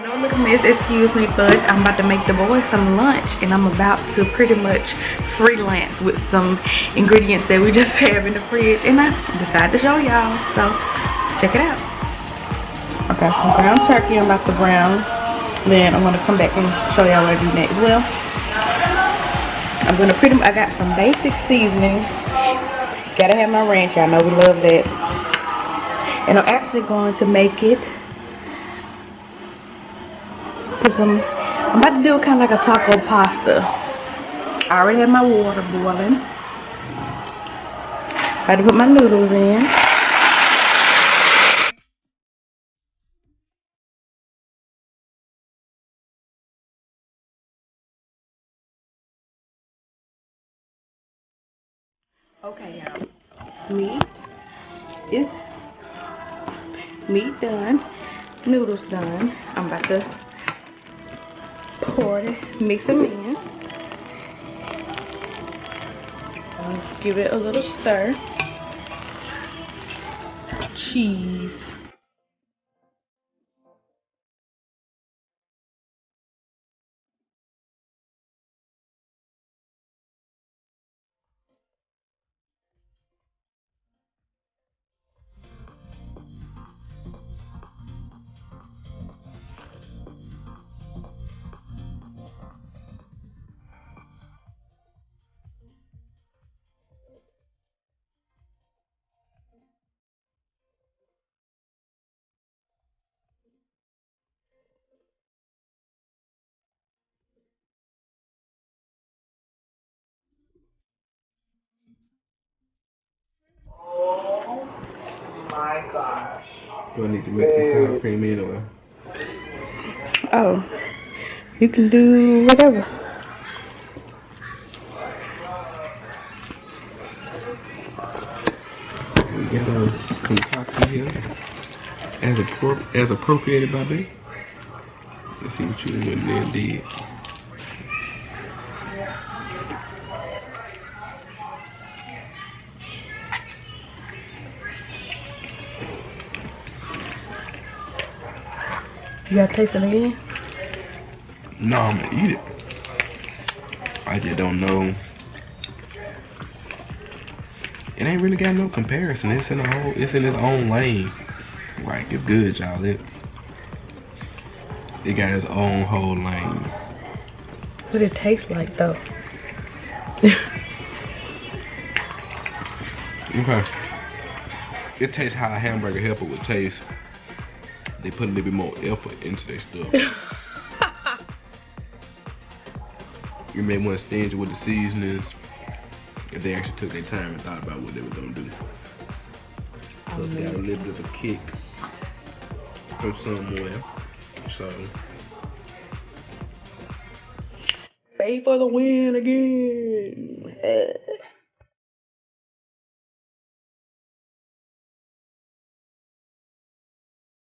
No look a mess, excuse me, but I'm about to make the boys some lunch and I'm about to pretty much freelance with some ingredients that we just have in the fridge, and I decided to show y'all, so check it out. I got some ground turkey I'm about to brown, then I'm gonna come back and show y'all what I do next. Well, I'm gonna I got some basic seasoning. Gotta have my ranch, y'all know we love that. And I'm actually going to make it I'm about to do kind of like a taco pasta. I already have my water boiling. About to put my noodles in. Okay, y'all. Meat done. Noodles done. I'm about to pour it, mix them in. Give it a little stir. Cheese. Oh my gosh. Do I need to mix the sour cream in or? Oh, you can do whatever. We got a concoction here as appropriated by me. Let's see what you went in there and did. You gotta taste it again? No, I'm gonna eat it. I just don't know. It ain't really got no comparison. It's in its own lane. Like, it's good, y'all. It got its own whole lane. What it tastes like though? Okay. It tastes how a hamburger helper would taste. They put a little bit more effort into their stuff. You may want to stingy with the seasonings if they actually took their time and thought about what they were gonna do. So it's got a little bit of a kick from somewhere. So Pay for the win again.